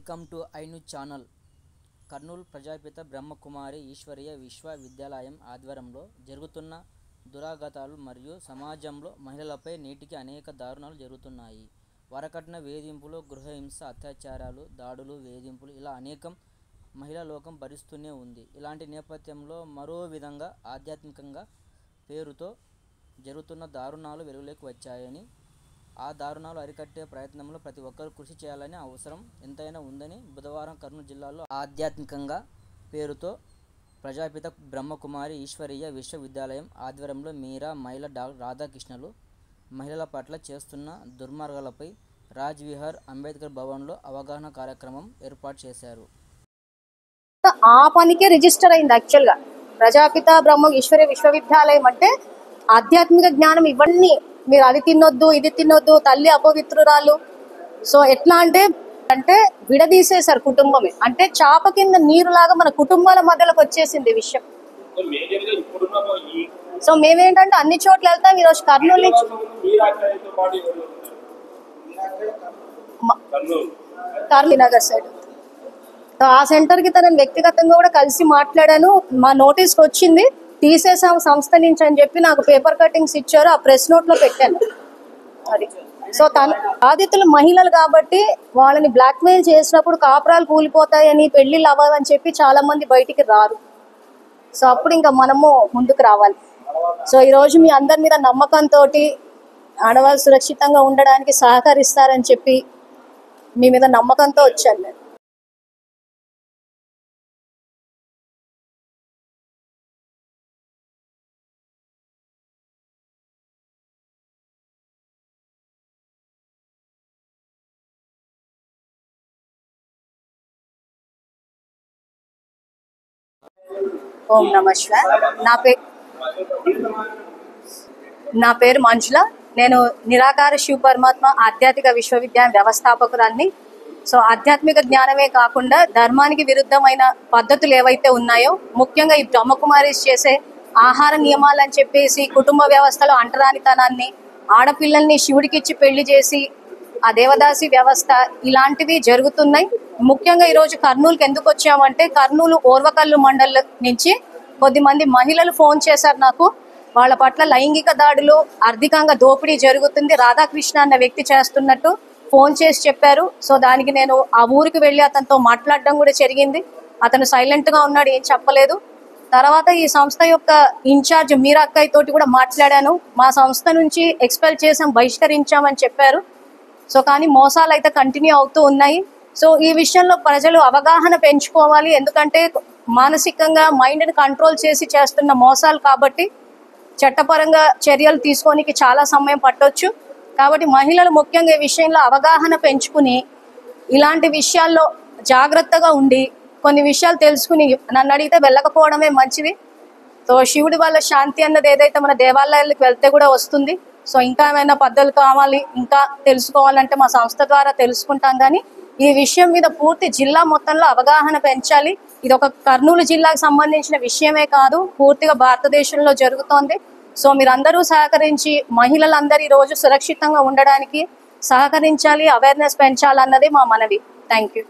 Welcome to iNews channel. Kurnool Prajapita Brahma Kumari ఈశ్వరీయ విశ్వవిద్యాలయం ఆధ్వర్యంలో జరుగుతున్న దురాగతాలు మరియు సమాజంలో మహిళలపై నేటికి అనేక దారుణాలు జరుగుతున్నాయి. వరకట్న వేధింపులు, గృహహింస, అత్యాచారాలు, దాడులు, వేధింపులు ఇలా అనేకం మహిళా లోకం భరిస్తూనే ఉంది. ఇలాంటి నేపథ్యంలో మరో విధంగా ఆధ్యాత్మికంగా పేరుతో జరుగుతున్న దారుణాలు వెలుగులోకి వచ్చాయని, ఆ దారుణాలు అరికట్టే ప్రయత్నంలో ప్రతి ఒక్కరూ కృషి చేయాలని అవసరం ఎంతైనా ఉందని బుధవారం కర్నూలు జిల్లాలో ఆధ్యాత్మికంగా పేరుతో ప్రజాపిత బ్రహ్మకుమారి ఈశ్వరీయ విశ్వవిద్యాలయం ఆధ్వర్యంలో మీరా మహిళ రాధాకృష్ణలు మహిళల పట్ల చేస్తున్న దుర్మార్గాలపై రాజ్ విహార్ అంబేద్కర్ భవన్లో అవగాహన కార్యక్రమం ఏర్పాటు చేశారు. ఆ పనికే రిజిస్టర్ అయింది. యాక్చువల్గా ప్రజాపిత బ్రహ్మ ఈశ్వరీయ విశ్వవిద్యాలయం అంటే ఆధ్యాత్మిక జ్ఞానం ఇవన్నీ, మీరు అది తినొద్దు, ఇది తినొద్దు, తల్లి అపవిత్రురాలు. సో ఎట్లా అంటే విడదీసేశారు కుటుంబమే. అంటే చాప కింద నీరులాగా మన కుటుంబాల మధ్యలోకి వచ్చేసింది విషయం. సో మేమేంటంటే అన్ని చోట్ల వెళ్తాం. ఈరోజు కర్నూలు నుంచి కర్నూలు నగర్ సైడ్ ఆ సెంటర్కి తనని వ్యక్తిగతంగా కూడా కలిసి మాట్లాడాను. మా నోటీస్కి వచ్చింది, తీసేసాం సంస్థ నుంచి అని చెప్పి నాకు పేపర్ కటింగ్స్ ఇచ్చారు. ఆ ప్రెస్ నోట్ లో పెట్టాను. అది సో తన బాధితులు మహిళలు కాబట్టి వాళ్ళని బ్లాక్మెయిల్ చేసినప్పుడు కాపురాలు కూలిపోతాయని, పెళ్లిళ్ళు అవ్వాలని చెప్పి చాలా మంది బయటికి రారు. సో అప్పుడు ఇంకా మనము ముందుకు రావాలి. సో ఈరోజు మీ అందరి మీద నమ్మకంతో ఆడవాళ్ళు సురక్షితంగా ఉండడానికి సహకరిస్తారని చెప్పి మీ మీద నమ్మకంతో వచ్చాను నేను. ఓం నమః శివాయ. నా పేరు మంజుల. నేను నిరాకార శివ పరమాత్మ ఆధ్యాత్మిక విశ్వవిద్యాలయం వ్యవస్థాపకురాల్ని. సో ఆధ్యాత్మిక జ్ఞానమే కాకుండా ధర్మానికి విరుద్ధమైన పద్ధతులు ఏవైతే ఉన్నాయో, ముఖ్యంగా ఈ బ్రహ్మకుమారీస్ చేసే ఆహార నియమాలు అని చెప్పేసి కుటుంబ వ్యవస్థలో అంటరానితనాన్ని, ఆడపిల్లల్ని శివుడికిచ్చి పెళ్లి చేసి ఆ దేవదాసి వ్యవస్థ, ఇలాంటివి జరుగుతున్నాయి. ముఖ్యంగా ఈరోజు కర్నూలుకి ఎందుకు వచ్చామంటే, కర్నూలు ఓర్వకల్లు మండల్ నుంచి కొద్దిమంది మహిళలు ఫోన్ చేశారు నాకు. వాళ్ళ పట్ల లైంగిక దాడులు, ఆర్థికంగా దోపిడీ జరుగుతుంది, రాధాకృష్ణ అన్న వ్యక్తి చేస్తున్నట్టు ఫోన్ చేసి చెప్పారు. సో దానికి నేను ఆ ఊరికి వెళ్ళి అతనితో మాట్లాడడం కూడా జరిగింది. అతను సైలెంట్గా ఉన్నాడు, ఏం చెప్పలేదు. తర్వాత ఈ సంస్థ యొక్క ఇన్ఛార్జ్ మీరా అక్కయ్య తోటి కూడా మాట్లాడాను. మా సంస్థ నుంచి ఎక్స్పెల్ చేసాం, బహిష్కరించామని చెప్పారు. సో కానీ మోసాలు అయితే కంటిన్యూ అవుతూ ఉన్నాయి. సో ఈ విషయంలో ప్రజలు అవగాహన పెంచుకోవాలి. ఎందుకంటే మానసికంగా మైండ్ని కంట్రోల్ చేసి చేస్తున్న మోసాలు కాబట్టి చట్టపరంగా చర్యలు తీసుకోనికి చాలా సమయం పట్టొచ్చు. కాబట్టి మహిళలు ముఖ్యంగా ఈ విషయంలో అవగాహన పెంచుకుని ఇలాంటి విషయాల్లో జాగ్రత్తగా ఉండి కొన్ని విషయాలు తెలుసుకుని, నన్ను అడిగితే వెళ్ళకపోవడమే మంచిది. సో శివుడి వల్ల శాంతి అన్నది ఏదైతే మన దేవాలయాలకు వెళ్తే కూడా వస్తుంది. సో ఇంకా ఏమైనా పద్ధతులు కావాలి, ఇంకా తెలుసుకోవాలంటే మా సంస్థ ద్వారా తెలుసుకుంటాం. కానీ ఈ విషయం మీద పూర్తి జిల్లా మొత్తంలో అవగాహన పెంచాలి. ఇది ఒక కర్నూలు జిల్లాకు సంబంధించిన విషయమే కాదు, పూర్తిగా భారతదేశంలో జరుగుతోంది. సో మీరందరూ సహకరించి మహిళలందరూ ఈ రోజు సురక్షితంగా ఉండడానికి సహకరించాలి, అవేర్నెస్ పెంచాలన్నది మా మనవి. Thank you.